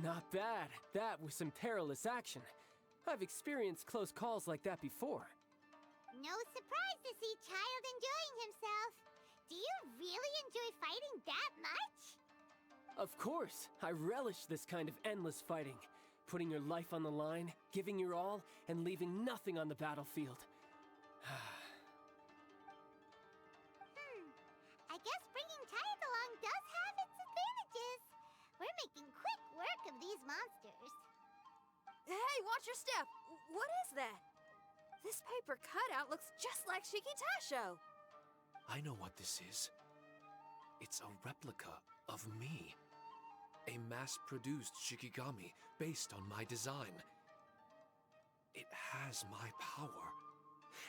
Not bad. That was some perilous action. I've experienced close calls like that before. No surprise to see Child enjoying himself. Do you really enjoy fighting that much? Of course. I relish this kind of endless fighting. Putting your life on the line, giving your all, and leaving nothing on the battlefield. I guess bringing Child along does have its advantages. We're making quick work of these monsters. Hey, watch your step! What is that? This paper cutout looks just like Shiki Taisho. I know what this is. It's a replica of me. A mass-produced Shikigami based on my design. It has my power,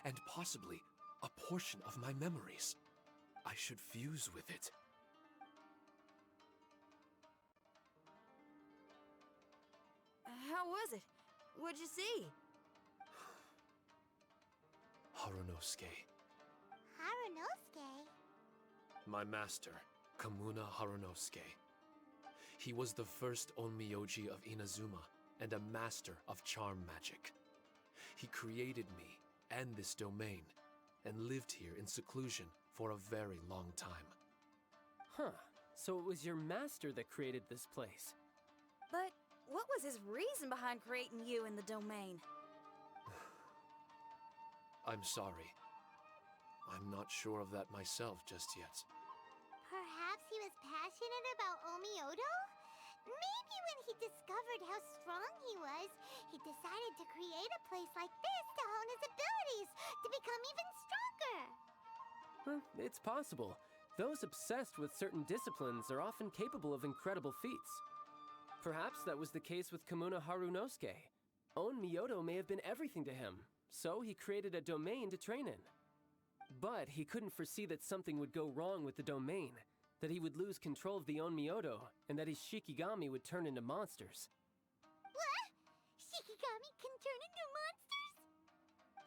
and possibly a portion of my memories. I should fuse with it. How was it? What'd you see? Harunosuke. Harunosuke? My master, Kamuna Harunosuke. He was the first Onmyoji of Inazuma and a master of charm magic. He created me and this domain and lived here in seclusion for a very long time. Huh. So it was your master that created this place. But what was his reason behind creating you in the domain? I'm sorry. I'm not sure of that myself just yet. Perhaps he was passionate about Omiodo? Maybe when he discovered how strong he was, he decided to create a place like this to hone his abilities, to become even stronger. It's possible. Those obsessed with certain disciplines are often capable of incredible feats. Perhaps that was the case with Kamuna Harunosuke. Onmyodo may have been everything to him, so he created a domain to train in. But he couldn't foresee that something would go wrong with the domain, that he would lose control of the Onmyodo, and that his Shikigami would turn into monsters. What? Shikigami can turn into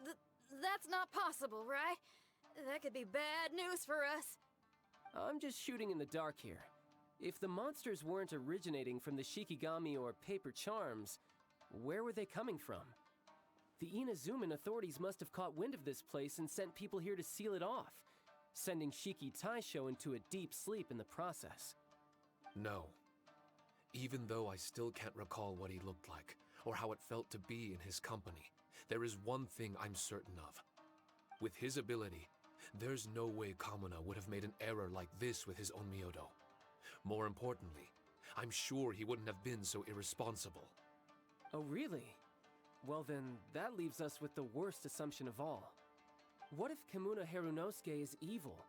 monsters? That's not possible, right? That could be bad news for us. I'm just shooting in the dark here. If the monsters weren't originating from the Shikigami or paper charms, where were they coming from? The Inazuman authorities must have caught wind of this place and sent people here to seal it off, sending Shiki Taisho into a deep sleep in the process. No. Even though I still can't recall what he looked like, or how it felt to be in his company, there is one thing I'm certain of. With his ability, there's no way Kamuna would have made an error like this with his Onmyodo. More importantly, I'm sure he wouldn't have been so irresponsible. Oh, really? Well then, that leaves us with the worst assumption of all. What if Kamuna Harunosuke is evil,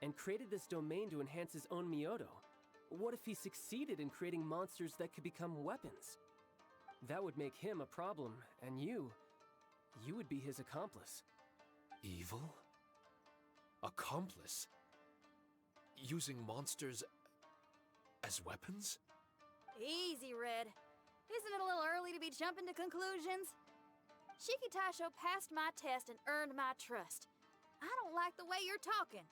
and created this domain to enhance his own Myodo? What if he succeeded in creating monsters that could become weapons? That would make him a problem, and you would be his accomplice. Evil? Accomplice? Using monsters as weapons? Easy, Red. Isn't it a little early to be jumping to conclusions? Shiki Taisho passed my test and earned my trust. I don't like the way you're talking.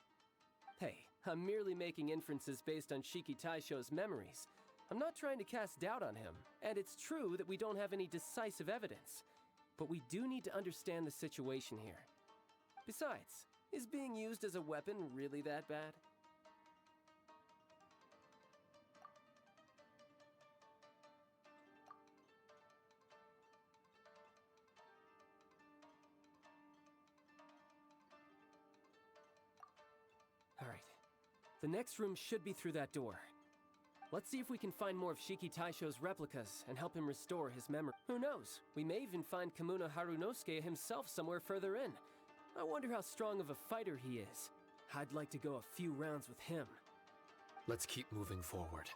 Hey, I'm merely making inferences based on Shiki Taisho's memories. I'm not trying to cast doubt on him, and it's true that we don't have any decisive evidence. But we do need to understand the situation here. Besides, is being used as a weapon really that bad? Alright. The next room should be through that door. Let's see if we can find more of Shiki Taisho's replicas and help him restore his memory. Who knows? We may even find Kamuna Harunosuke himself somewhere further in. I wonder how strong of a fighter he is. I'd like to go a few rounds with him. Let's keep moving forward.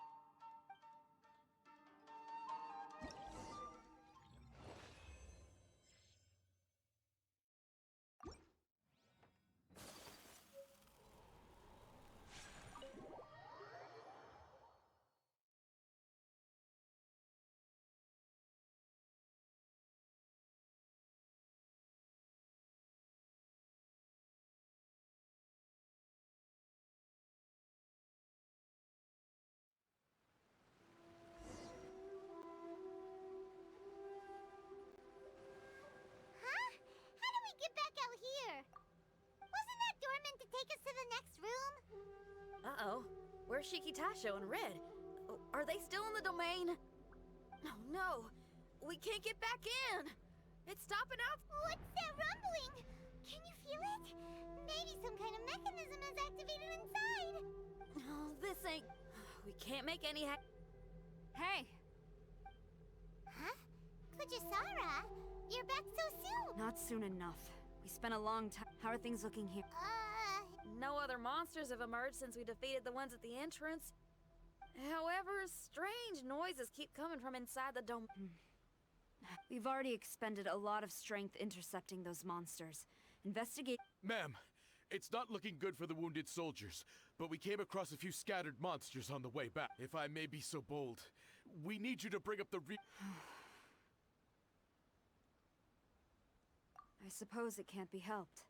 take us to the next room? Uh-oh. Where's Shikitasho and Red? Oh, are they still in the domain? Oh, no. We can't get back in. It's stopping us. What's that rumbling? Can you feel it? Maybe some kind of mechanism is activated inside. Oh, this ain't... We can't make any Hey! Huh? Kujisara, you're back so soon. Not soon enough. We spent a long time. How are things looking here? No other monsters have emerged since we defeated the ones at the entrance. However, strange noises keep coming from inside the dome. We've already expended a lot of strength intercepting those monsters. Investigate. Ma'am, it's not looking good for the wounded soldiers, but we came across a few scattered monsters on the way back. If I may be so bold, we need you to bring up the I suppose it can't be helped.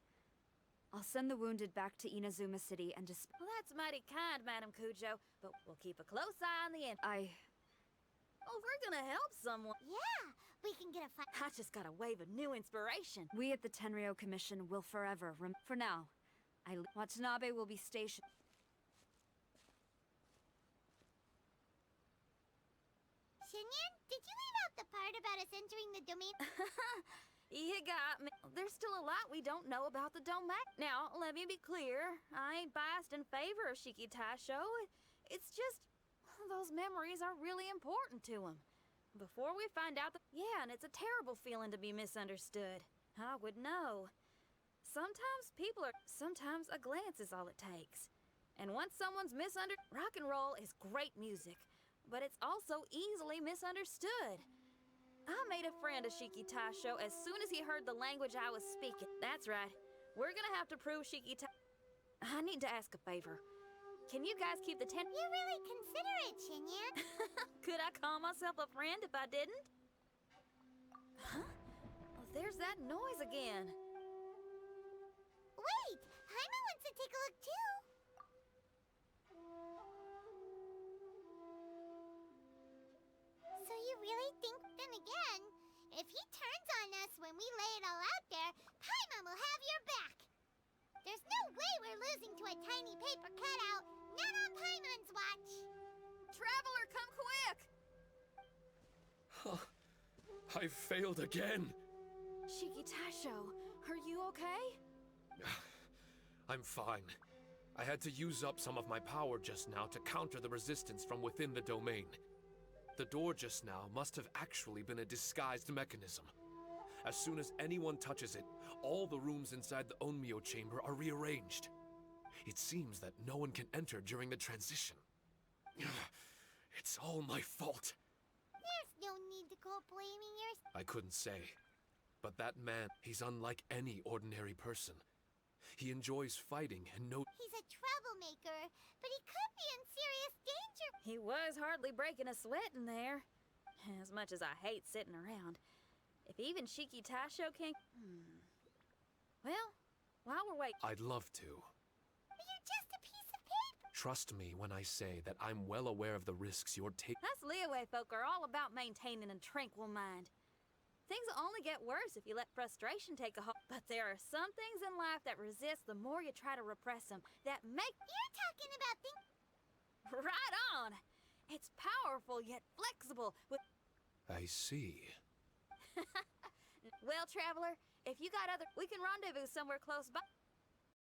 I'll send the wounded back to Inazuma City and just... Well, that's mighty kind, Madam Kujo, but we'll keep a close eye on the end. Oh, we're gonna help someone. Yeah, we can get a fight. I just got a wave of new inspiration. We at the Tenryo Commission will forever for now. Watanabe will be stationed. Shinyan, did you leave out the part about us entering the domain? You got me. There's still a lot we don't know about the domain. Now, let me be clear. I ain't biased in favor of Shikitasho. It's just... those memories are really important to him. Before we find out that... Yeah, and it's a terrible feeling to be misunderstood. I would know. Sometimes sometimes a glance is all it takes. And once someone's rock and roll is great music, but it's also easily misunderstood. I made a friend of Shikitasho as soon as he heard the language I was speaking. That's right. We're gonna have to prove I need to ask a favor. Can you guys keep the You're really considerate, Shinyan. Could I call myself a friend if I didn't? Huh? Oh, there's that noise again. Wait! Paimon wants to take a look too! So you really think... Then again, if he turns on us when we lay it all out there, Paimon will have your back! There's no way we're losing to a tiny paper cutout! Not on Paimon's watch! Traveler, come quick! I failed again. Shikitasho, are you okay? I'm fine. I had to use up some of my power just now to counter the resistance from within the domain. The door just now must have actually been a disguised mechanism. As soon as anyone touches it, all the rooms inside the Onmyo chamber are rearranged. It seems that no one can enter during the transition. It's all my fault. There's no need to go blaming yourself. I couldn't say. But that man, he's unlike any ordinary person. He enjoys fighting and He's a troublemaker, but he could be in serious danger. He was hardly breaking a sweat in there. As much as I hate sitting around. If even Shikitasho can't... Well, while we're waiting... I'd love to. You're just a piece of paper. Trust me when I say that I'm well aware of the risks you're taking. Us Liyue folk are all about maintaining a tranquil mind. Things will only get worse if you let frustration take a hold. But there are some things in life that resist the more you try to repress them. That make... You're talking about things... Right on! It's powerful yet flexible with... I see. Well, Traveler, if you got we can rendezvous somewhere close by.